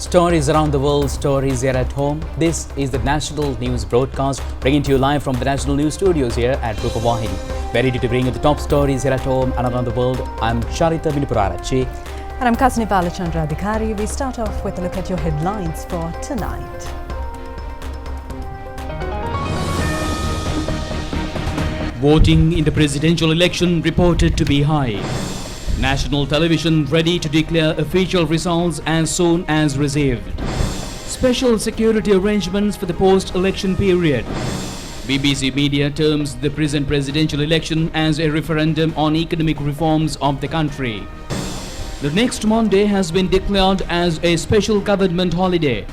Stories around the world, stories here at home. This is the National News Broadcast, bringing to you live from the National News Studios here at Rupavahini. We're ready to bring you the top stories here at home and around the world. I'm Charita Vinipurarachi. And I'm Kasni Palachandra Adhikari. We start off with a look at your headlines for tonight. Voting in the presidential election reported to be high. National television ready to declare official results as soon as received. Special security arrangements for the post-election period. BBC Media terms the present presidential election as a referendum on economic reforms of the country. The next Monday has been declared as a special government holiday.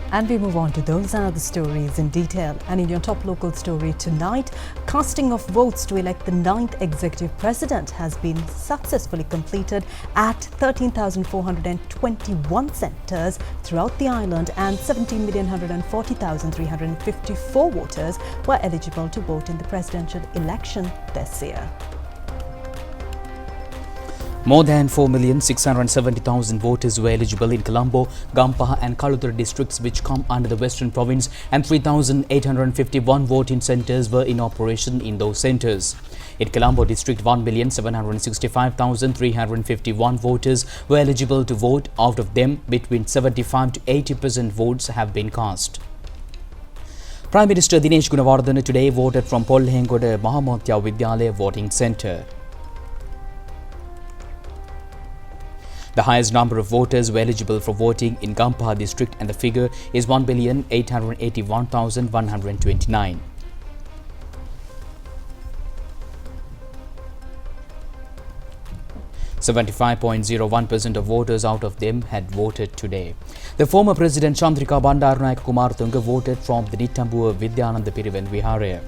And we move on to those and other stories in detail. And in your top local story tonight, casting of votes to elect the 9th executive president has been successfully completed at 13,421 centres throughout the island, and 17,140,354 voters were eligible to vote in the presidential election this year. More than 4,670,000 voters were eligible in Colombo, Gampa and Kaluthur districts, which come under the Western Province, and 3,851 voting centres were in operation in those centres. In Colombo district, 1,765,351 voters were eligible to vote. Out of them, between 75 to 80% votes have been cast. Prime Minister Dinesh Gunawardena today voted from Polhengoda Mahamatya Vidyalaya voting centre. The highest number of voters were eligible for voting in Gampa district, and the figure is 1,881,129. .01% of voters out of them had voted today. The former President Chandrika Bandaranaike Kumarthunga voted from the Nitambua Vidyananda Pirivan Viharaya.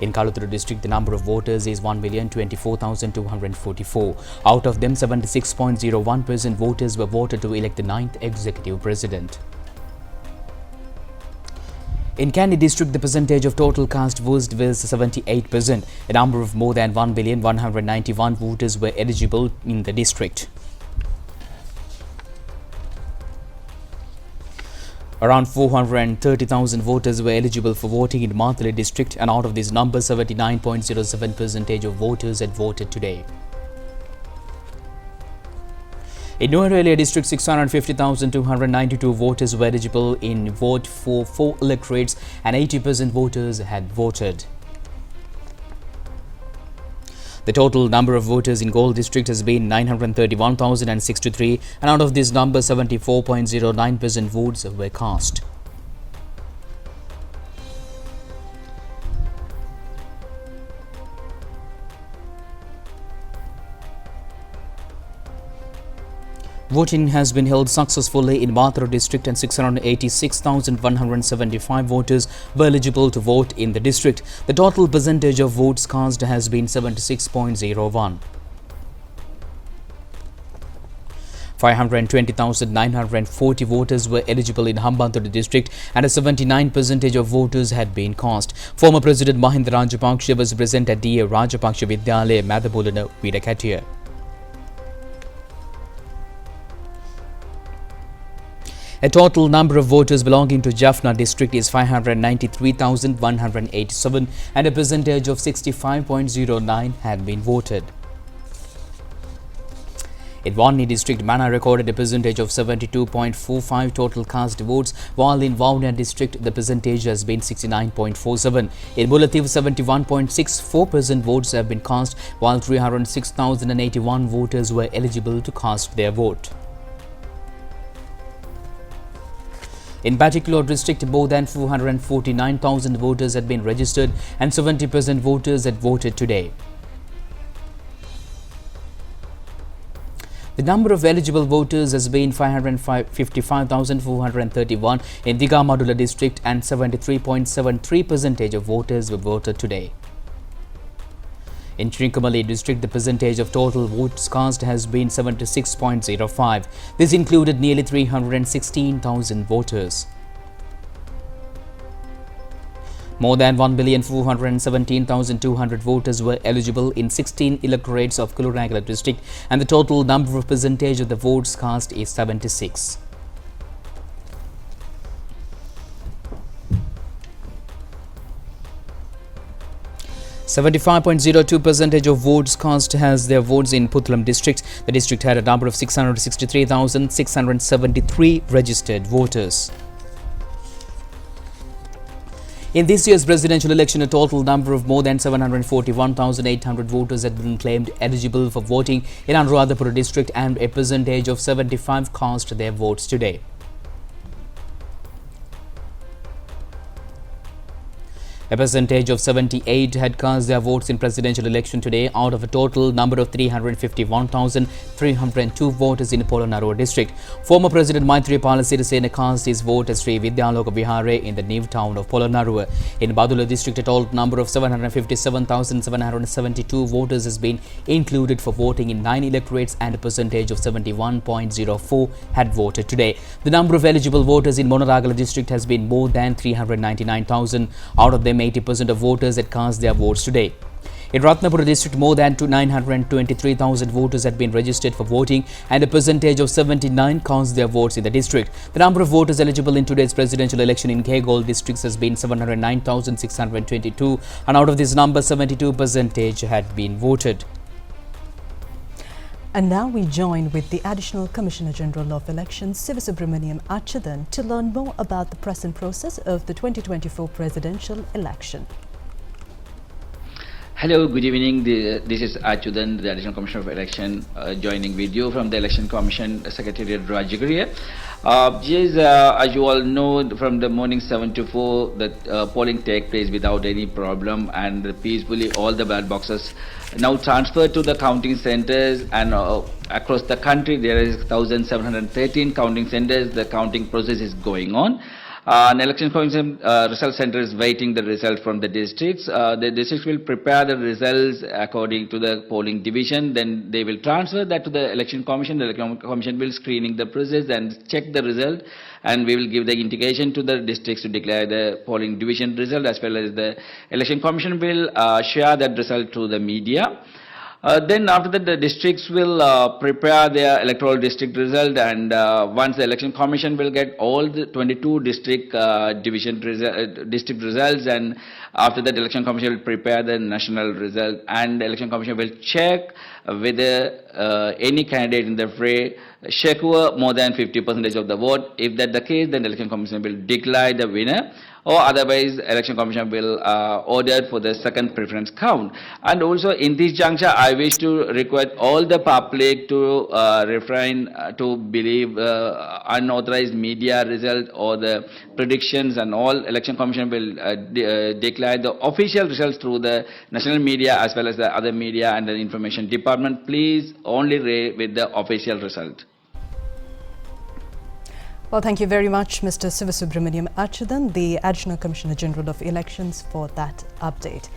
In Kaluthur district, the number of voters is 1,024,244. Out of them, 76.01% voters were voted to elect the 9th executive president. In Kandy district, the percentage of total cast votes was 78%. A number of more than 1,191 voters were eligible in the district. Around 430,000 voters were eligible for voting in Mathali district, and out of this number, 79.07% of voters had voted today. In Nuwara district, 650,292 voters were eligible in vote for 4 electorates, and 80% voters had voted. The total number of voters in Galle district has been 931,063, and out of this number, 74.09% votes were cast. Voting has been held successfully in Mathura district, and 686,175 voters were eligible to vote in the district. The total percentage of votes cast has been 76.01. 520,940 voters were eligible in Hambantota district, and a 79% of voters had been cast. Former President Mahinda Rajapaksa was present at D.A. Rajapaksa Vidyalaya, Madhabulana, Vidakatia. A total number of voters belonging to Jaffna district is 593,187, and a percentage of 65.09 had been voted. In Vani district, Mana recorded a percentage of 72.45 total cast votes, while in Vaunia district the percentage has been 69.47. In Mullaitivu, 71.64% votes have been cast, while 306,081 voters were eligible to cast their vote. In Batiklor district, more than 449,000 voters had been registered, and 70% voters had voted today. The number of eligible voters has been 555,431 in Digamadula district, and 73.73% of voters were voted today. In Trincomalee district, the percentage of total votes cast has been 76.05. This included nearly 316,000 voters. More than 1,417,200 voters were eligible in 16 electorates of Colorado district, and the total number of percentage of the votes cast is 76. .02% of votes cast has their votes in Puttalam district. The district had a number of 663,673 registered voters. In this year's presidential election, a total number of more than 741,800 voters had been claimed eligible for voting in Anuradhapura district, and a percentage of 75 cast their votes today. A percentage of 78 had cast their votes in presidential election today out of a total number of 351,302 voters in Polonnaruwa district. Former President Maithripala Sirisena cast his vote as Sri Vidyaloka Vihare in the new town of Polonnaruwa. In Badula district, a total number of 757,772 voters has been included for voting in 9 electorates, and a percentage of 71.04 had voted today. The number of eligible voters in Monaragala district has been more than 399,000. Out of them, 80% of voters had cast their votes today. In Ratnapura district, more than 923,000 voters had been registered for voting, and a percentage of 79 cast their votes in the district. The number of voters eligible in today's presidential election in Kegol districts has been 709,622, and out of this number, 72% had been voted. And now we join with the Additional Commissioner General of Elections, Sivasubramaniam Achudan, to learn more about the present process of the 2024 presidential election. Hello, good evening. This is Achudan, the Additional Commissioner of Election, joining with you from the Election Commission Secretariat, Rajagriya. As you all know, from the morning 7 to 4, the polling take place without any problem, and peacefully all the ballot boxes now transferred to the counting centers, and across the country there is 1,713 counting centers. The counting process is going on. An election commission result center is waiting the result from the districts. The districts will prepare the results according to the polling division. Then they will transfer that to the election commission. The election commission will screening the process and check the result, and we will give the indication to the districts to declare the polling division result, as well as the election commission will share that result to the media. Then after that, the districts will prepare their electoral district result, and once the election commission will get all the 22 district district results, and after that, the election commission will prepare the national result, and the election commission will check whether any candidate in the fray secure more than 50% of the vote. If that's the case, then the election commission will declare the winner, or otherwise election commission will order for the second preference count. And also in this juncture, I wish to request all the public to refrain to believe unauthorized media result or the predictions, and all election commission will declare the official results through the national media as well as the other media and the information department. Please only read with the official result. Well, thank you very much, Mr. Sivasubramaniam Achudan, the Additional Commissioner General of Elections, for that update.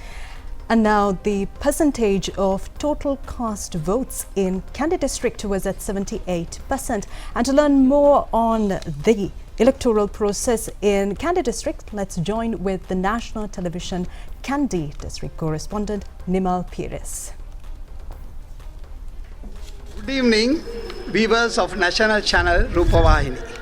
And now the percentage of total cast votes in Kandy district was at 78%. And to learn more on the electoral process in Kandy district, let's join with the National Television Kandy district correspondent Nimal Pires. Good evening, viewers of National Channel Rupavahini.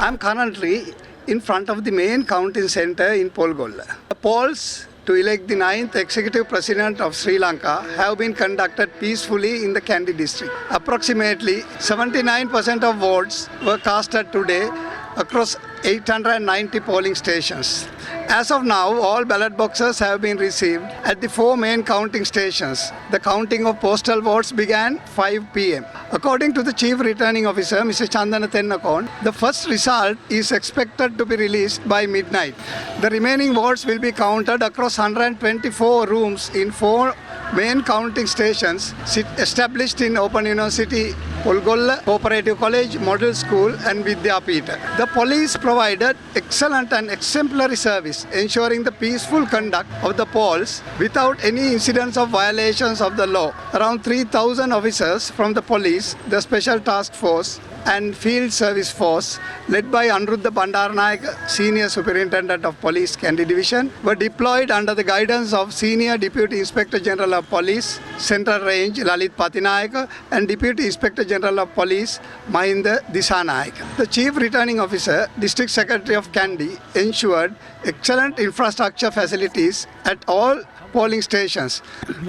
I am currently in front of the main counting center in Polgolla. The polls to elect the 9th Executive President of Sri Lanka have been conducted peacefully in the Kandy district. Approximately 79% of votes were casted today across 890 polling stations. As of now, all ballot boxes have been received at the 4 main counting stations. The counting of postal votes began 5 p.m. According to the Chief Returning Officer, Mr. Chandana Tennakon, the first result is expected to be released by midnight. The remaining votes will be counted across 124 rooms in 4 main counting stations established in Open University, Polgolla, Cooperative College, Model School and Vidyapita. The police provided excellent and exemplary service, ensuring the peaceful conduct of the polls without any incidents of violations of the law. Around 3,000 officers from the police, the Special Task Force and Field Service Force, led by Anuruddha Bandaranaike, Senior Superintendent of Police, Kandy Division, were deployed under the guidance of Senior Deputy Inspector General of Police, Central Range, Lalit Patinaike, and Deputy Inspector General of Police, Mahinda Disanaike. The Chief Returning Officer, District Secretary of Kandy, ensured excellent infrastructure facilities at all polling stations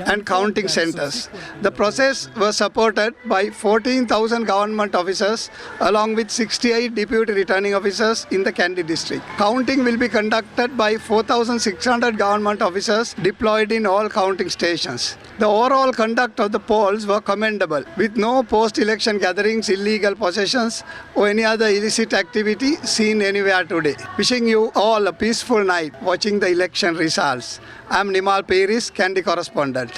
and counting centers. The process was supported by 14,000 government officers along with 68 deputy returning officers in the Kandy district. Counting will be conducted by 4,600 government officers deployed in all counting stations. The overall conduct of the polls were commendable, with no post-election gatherings, illegal possessions or any other illicit activity seen anywhere today. Wishing you all a peaceful night watching the election results. I am Nimal Peris, Kandy correspondent.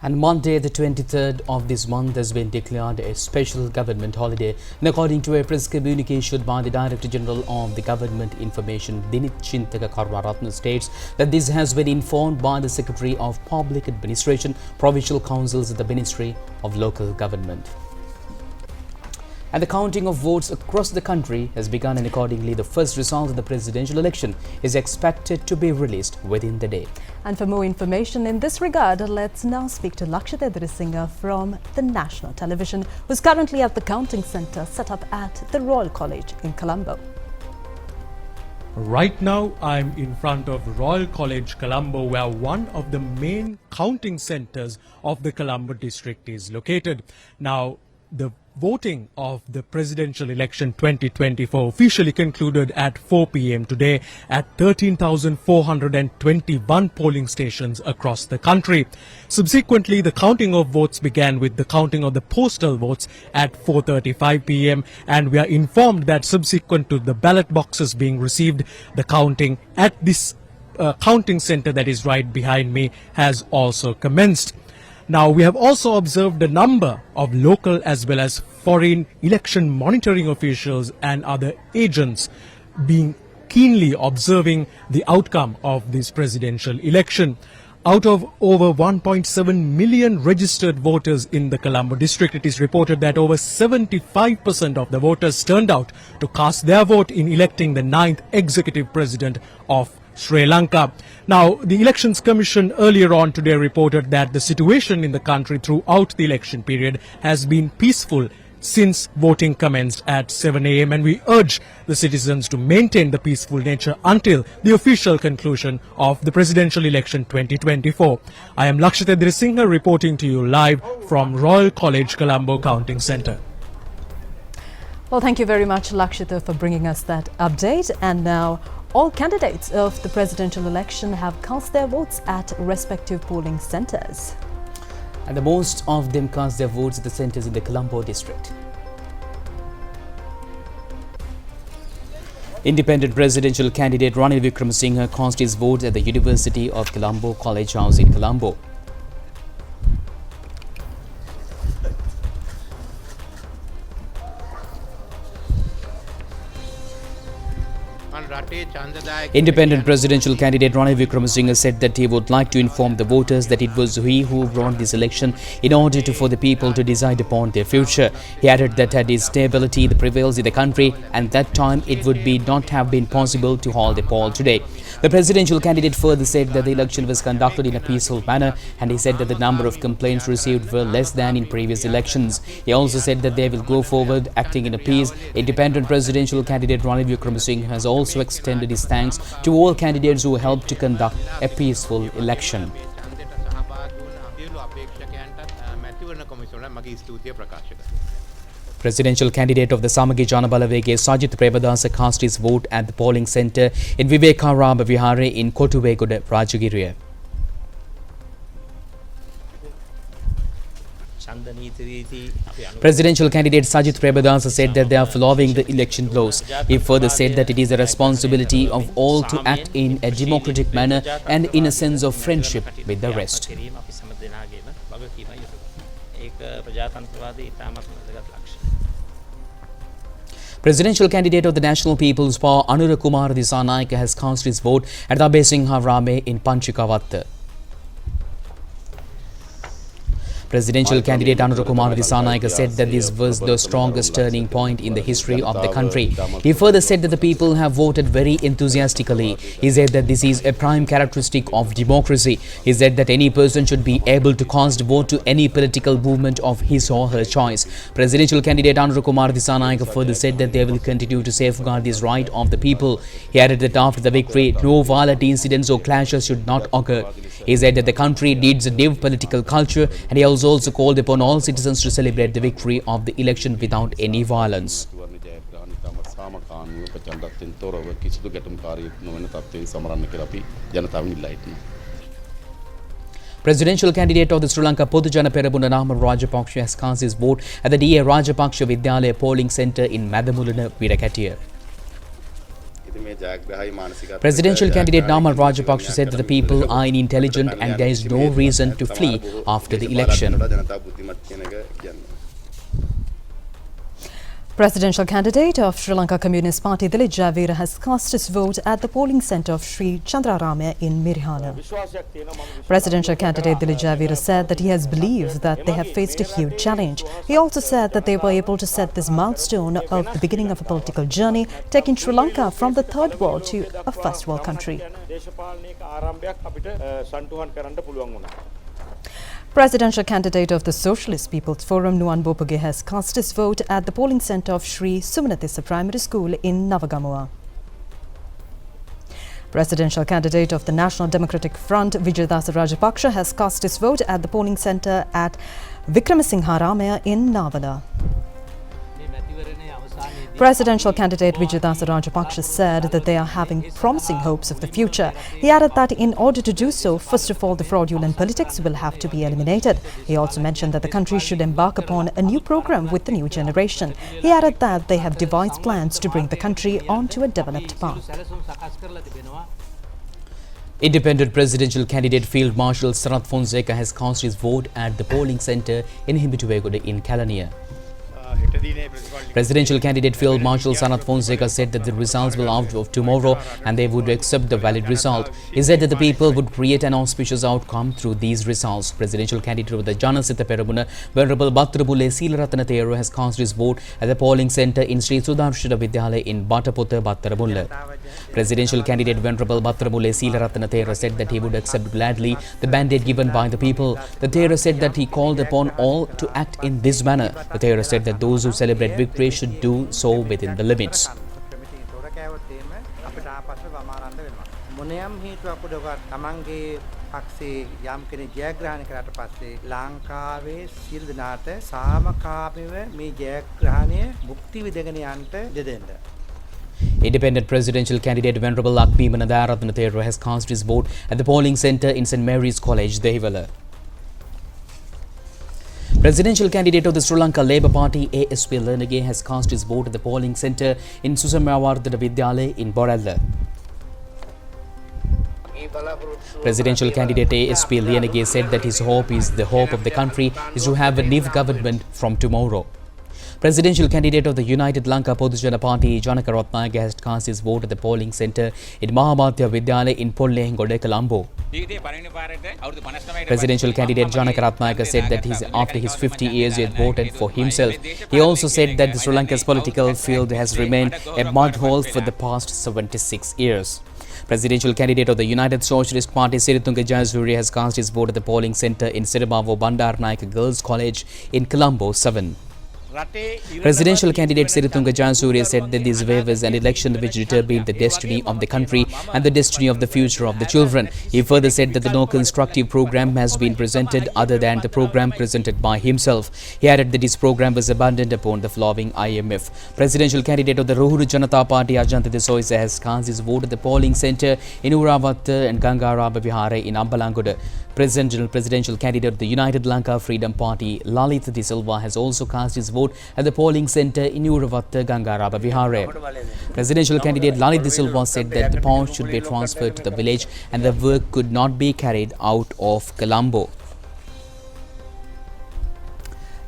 And Monday, the 23rd of this month, has been declared a special government holiday. And according to a press communique issued by the Director General of the Government Information, Dinit Chintaka Karmaratna, states that this has been informed by the Secretary of Public Administration, Provincial Councils at the Ministry of Local Government. And the counting of votes across the country has begun, and accordingly the first result of the presidential election is expected to be released within the day. And for more information in this regard, let's now speak to Lakshita Drisingha from the National Television, who's currently at the counting centre set up at the Royal College in Colombo. Right now, I'm in front of Royal College, Colombo, where one of the main counting centres of the Colombo district is located. Now, the voting of the presidential election 2024 officially concluded at 4 p.m. today at 13,421 polling stations across the country. Subsequently, the counting of votes began with the counting of the postal votes at 4:35 p.m. and we are informed that subsequent to the ballot boxes being received, the counting at this counting centre that is right behind me has also commenced. Now, we have also observed a number of local as well as foreign election monitoring officials and other agents being keenly observing the outcome of this presidential election. Out of over 1.7 million registered voters in the Colombo district, it is reported that over 75% of the voters turned out to cast their vote in electing the 9th executive president of Sri Lanka. Now, the Elections Commission earlier on today reported that the situation in the country throughout the election period has been peaceful since voting commenced at 7 a.m. and we urge the citizens to maintain the peaceful nature until the official conclusion of the presidential election 2024. I am Lakshita Drisingha reporting to you live from Royal College, Colombo Counting Centre. Well, thank you very much, Lakshita, for bringing us that update. And now, all candidates of the presidential election have cast their votes at respective polling centres. And the most of them cast their votes at the centres in the Colombo district. Independent presidential candidate Ranil Wickremesinghe cast his vote at the University of Colombo College House in Colombo. Independent presidential candidate Ranil Wickremesinghe said that he would like to inform the voters that it was he who won this election in order for the people to decide upon their future. He added that had stability prevails in the country, and that time it would not have been possible to hold a poll today. The presidential candidate further said that the election was conducted in a peaceful manner, and he said that the number of complaints received were less than in previous elections. He also said that they will go forward acting in a peace. Independent presidential candidate Ranil Wickremesinghe has also extended his thanks to all candidates who helped to conduct a peaceful election. Presidential candidate of the Samagi Janabalawege Sajith Premadasa cast his vote at the polling centre in Vivekarama Vihare in Kotuvegoda, Rajagiriya. Presidential candidate Sajith Premadasa said that they are following the election laws. He further said that it is a responsibility of all to act in a democratic manner and in a sense of friendship with the rest. Presidential candidate of the National People's Power Anura Kumar Dissanayake has cast his vote at the Abesingha Rame in Panchikavatta. Presidential candidate Anura Kumar Dissanayake said that this was the strongest turning point in the history of the country. He further said that the people have voted very enthusiastically. He said that this is a prime characteristic of democracy. He said that any person should be able to cast vote to any political movement of his or her choice. Presidential candidate Anura Kumar Dissanayake further said that they will continue to safeguard this right of the people. He added that after the victory, no violent incidents or clashes should not occur. He said that the country needs a new political culture, and he also called upon all citizens to celebrate the victory of the election without any violence. Presidential candidate of the Sri Lanka Podujana Peramuna Nama Rajapaksa has cast his vote at the D.A. Rajapaksa Vidyalaya polling centre in Madamulana, Virakatiya. Presidential candidate Namal Rajapaksa said that the people are intelligent and there is no reason to flee after the election. Presidential candidate of Sri Lanka Communist Party Dilip Javera has cast his vote at the polling centre of Sri Chandrarama in Mirihana. Presidential candidate Dilip Javera said that he has believed that they have faced a huge challenge. He also said that they were able to set this milestone of the beginning of a political journey, taking Sri Lanka from the third world to a first world country. Presidential candidate of the Socialist People's Forum Nuwan Bopuge has cast his vote at the polling centre of Sri Sumanatissa Primary School in Navagamua. Presidential candidate of the National Democratic Front Vijayadasa Rajapaksa has cast his vote at the polling centre at Vikramasinghe Ramaya in Navala. Presidential candidate Vijayadasa Rajapaksa said that they are having promising hopes of the future. He added that in order to do so, first of all, the fraudulent politics will have to be eliminated. He also mentioned that the country should embark upon a new program with the new generation. He added that they have devised plans to bring the country onto a developed path. Independent presidential candidate Field Marshal Sarath Fonseca has cast his vote at the polling centre in Himbituwegoda in Kalaniya. Presidential candidate Field Marshal Sarath Fonseca said that the results will out of tomorrow and they would accept the valid result. He said that the people would create an auspicious outcome through these results. Presidential candidate of the Janasitha Peramuna, Venerable Bhattrabule Seelaratana Thero has cast his vote at the polling centre in Sri Sudarshana Vidyalaya in Bataputta, Bhattrabule. Presidential candidate Venerable Bhattrabule Seelaratana Thero said that he would accept gladly the mandate given by the people. The Thero said that he called upon all to act in this manner. The Thero said that those who celebrate victory should do so within the limits. Independent presidential candidate Venerable Lakshmi Manadaratna Thero has cast his vote at the polling centre in St. Mary's College, Dehiwala. Presidential candidate of the Sri Lanka Labour Party ASP Lenage has cast his vote at the polling centre in Susamawardana Vidyalaya in Borella. Presidential candidate ASP Lenage said that his hope is the hope of the country is to have a new government from tomorrow. Presidential candidate of the United Lanka Podujana Party Janaka Ratnayake has cast his vote at the polling centre in Mahamadhya Vidyalaya in Pollengoda, Colombo. Presidential candidate Janaka Ratnayake said that after his 50 years he had voted for himself. He also said that Sri Lanka's political field has remained a mud hole for the past 76 years. Presidential candidate of the United Socialist Party Siritunga Jayasuriya has cast his vote at the polling centre in Siribavo Bandaranaike Girls College in Colombo 7. Presidential candidate Siritunga Jayasuriya said that this wave is an election which determined the destiny of the country and the destiny of the future of the children. He further said that no constructive program has been presented other than the program presented by himself. He added that his program was abandoned upon the following IMF. Presidential candidate of the Rohuru Janata Party Ajanta Desoisa has cast his vote at the polling centre in Uravatta and Gangaraba Vihara in Ambalangoda. Presidential candidate of the United Lanka Freedom Party Lalith De Silva has also cast his vote at the polling centre in Uravatta Gangaraba Vihara. Presidential candidate Lalith De Silva said that the power should be transferred to the village and the work could not be carried out of Colombo.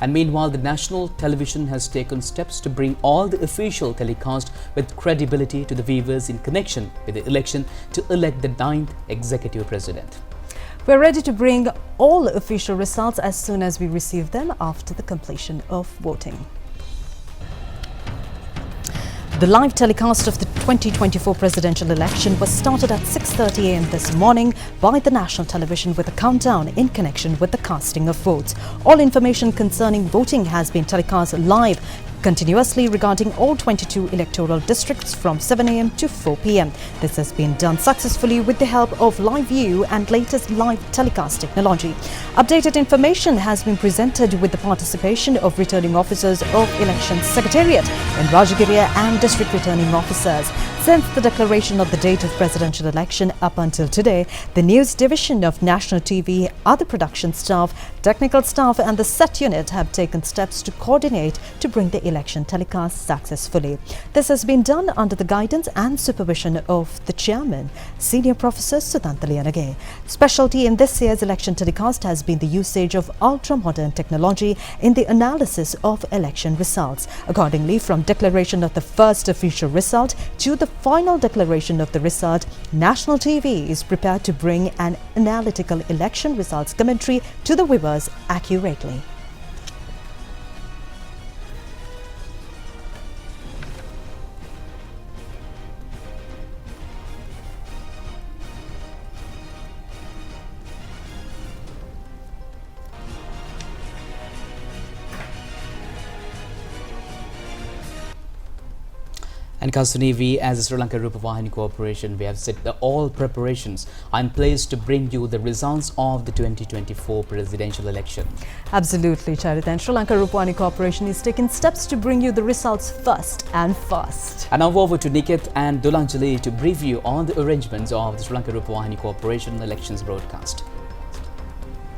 And meanwhile, the national television has taken steps to bring all the official telecast with credibility to the viewers in connection with the election to elect the 9th executive president. We're ready to bring all official results as soon as we receive them after the completion of voting. The live telecast of the 2024 presidential election was started at 6:30 a.m. this morning by the national television with a countdown in connection with the casting of votes. All information concerning voting has been telecast live continuously regarding all 22 electoral districts from 7 a.m. to 4 p.m. This has been done successfully with the help of live view and latest live telecast technology. Updated information has been presented with the participation of returning officers of Election Secretariat in Rajagiriya and district returning officers. Since the declaration of the date of presidential election up until today, the news division of National TV, other production staff, technical staff and the set unit have taken steps to coordinate to bring the election telecast successfully. This has been done under the guidance and supervision of the chairman, Senior Professor Sudhanta Liyanage. Specialty in this year's election telecast has been the usage of ultra-modern technology in the analysis of election results. Accordingly, from declaration of the first official result to the final declaration of the result, National TV is prepared to bring an analytical election results commentary to the viewers accurately. And Kasuni, we as the Sri Lanka Rupavahini Corporation, we have set all preparations in place to bring you the results of the 2024 presidential election. Absolutely, Charita. And Sri Lanka Rupavahini Corporation is taking steps to bring you the results first and fast. And now over to Niket and Dulanjali to brief you on the arrangements of the Sri Lanka Rupavahini Corporation elections broadcast.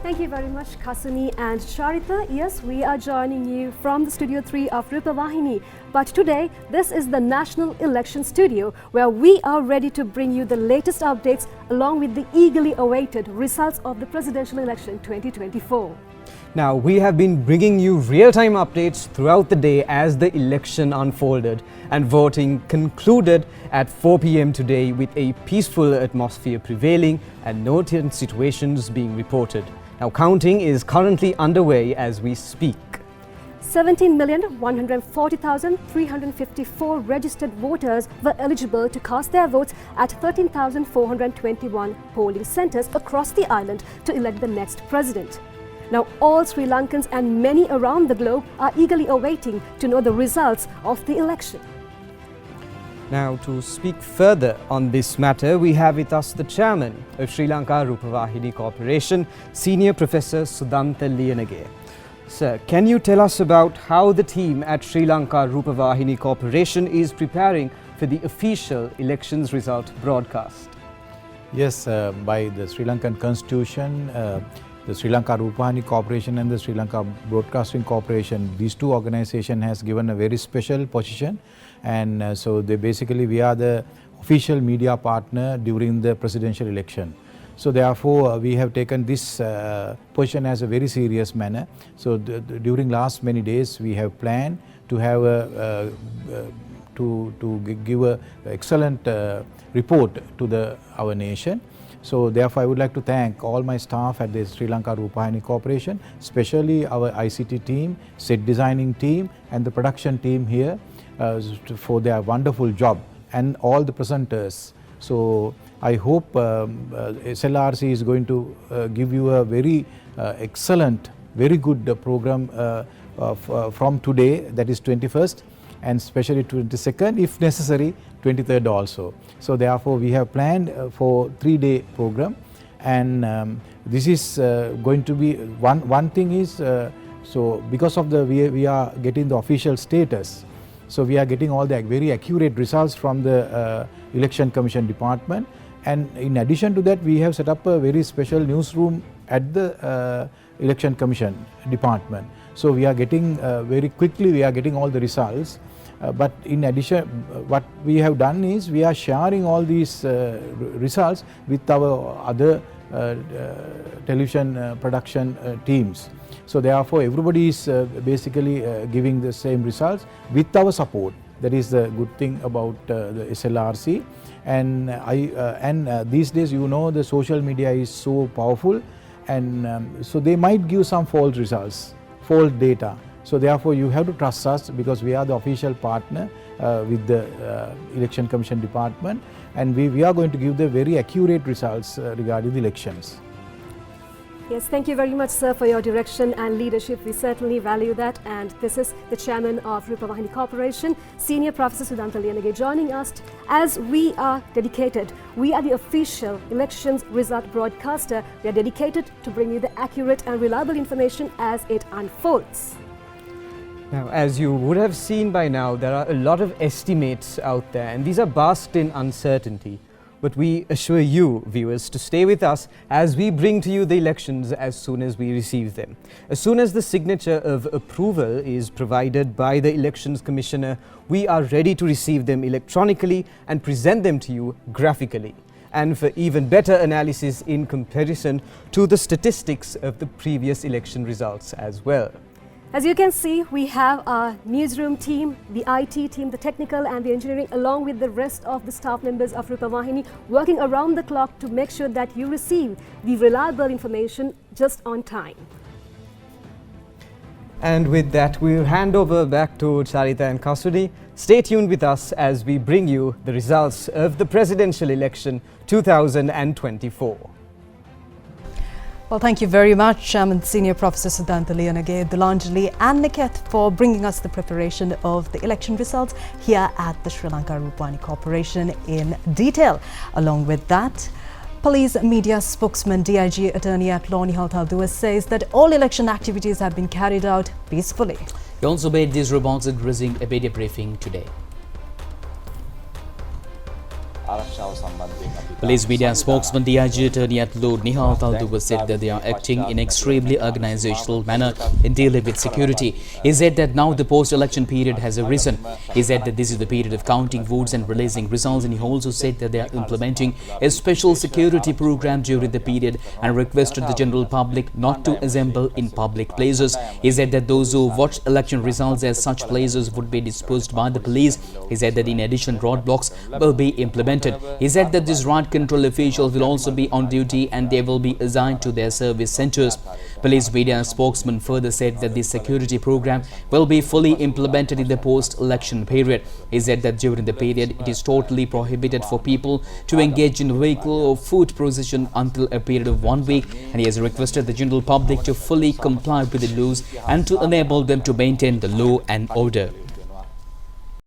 Thank you very much, Kasuni and Charita. Yes, we are joining you from the Studio 3 of Rupavahini. But today, this is the National Election Studio, where we are ready to bring you the latest updates along with the eagerly awaited results of the presidential election 2024. Now, we have been bringing you real-time updates throughout the day as the election unfolded, and voting concluded at 4 p.m. today with a peaceful atmosphere prevailing and no tense situations being reported. Now, counting is currently underway as we speak. 17,140,354 registered voters were eligible to cast their votes at 13,421 polling centres across the island to elect the next president. Now, all Sri Lankans and many around the globe are eagerly awaiting to know the results of the election. Now, to speak further on this matter, we have with us the chairman of Sri Lanka Rupavahini Corporation, Senior Professor Sudhanta Liyanage. Sir, can you tell us about how the team at Sri Lanka Rupavahini Corporation is preparing for the official elections result broadcast? Yes, by the Sri Lankan Constitution, the Sri Lanka Rupavahini Corporation and the Sri Lanka Broadcasting Corporation, these two organizations has given a very special position, and so we are the official media partner during the presidential election. So therefore, we have taken this position as a very serious manner. So during last many days, we have planned to have give a excellent report to our nation. So therefore, I would like to thank all my staff at the Sri Lanka Rupavahini Corporation, especially our ICT team, set designing team and the production team here for their wonderful job, and all the presenters. So I hope SLRC is going to give you a very excellent, very good program from today, that is 21st, and especially 22nd, if necessary 23rd also. So therefore we have planned for 3-day program, and this is going to be one thing is so because of the we are getting the official status, so we are getting all the very accurate results from the Election Commission department, and in addition to that we have set up a very special newsroom at the Election Commission department. So we are getting very quickly we are getting all the results, but in addition what we have done is we are sharing all these results with our other television production teams. So therefore everybody is basically giving the same results with our support. That is the good thing about the SLRC, and these days, you know, the social media is so powerful, and so they might give some false results, false data. So therefore you have to trust us, because we are the official partner with the Election Commission department, and we are going to give the very accurate results regarding the elections. Yes, thank you very much, sir, for your direction and leadership. We certainly value that. And this is the chairman of Rupavahini Corporation, Senior Professor Sudhanta Liyanage, joining us as we are dedicated. We are the official elections result broadcaster. We are dedicated to bring you the accurate and reliable information as it unfolds. Now, as you would have seen by now, there are a lot of estimates out there, and these are basked in uncertainty. But we assure you, viewers, to stay with us as we bring to you the elections as soon as we receive them. As soon as the signature of approval is provided by the Elections Commissioner, we are ready to receive them electronically and present them to you graphically. And for even better analysis in comparison to the statistics of the previous election results as well. As you can see, we have our newsroom team, the IT team, the technical and the engineering, along with the rest of the staff members of Rupavahini, working around the clock to make sure that you receive the reliable information just on time. And with that, we'll hand over back to Charita and Kasuni. Stay tuned with us as we bring you the results of the presidential election 2024. Well, thank you very much, Chairman Senior Professor Sudhanta Liyanage, Delanjali and Niket for bringing us the preparation of the election results here at the Sri Lanka Rupavahini Corporation in detail. Along with that, Police Media spokesman DIG Attorney at Law Nihal Taldua says that all election activities have been carried out peacefully. He also made these remarks addressing a media briefing today. Police media spokesman DIG Attorney at Law Nihal Taldua said that they are acting in extremely organizational manner in dealing with security. He said that now the post-election period has arisen. He said that this is the period of counting votes and releasing results, and he also said that they are implementing a special security program during the period and requested the general public not to assemble in public places. He said that those who watch election results at such places would be dispersed by the police. He said that in addition, roadblocks will be implemented. He said that these riot control officials will also be on duty and they will be assigned to their service centers. Police media spokesman further said that this security program will be fully implemented in the post-election period. He said that during the period, it is totally prohibited for people to engage in vehicle or foot procession until a period of 1 week, and he has requested the general public to fully comply with the laws and to enable them to maintain the law and order.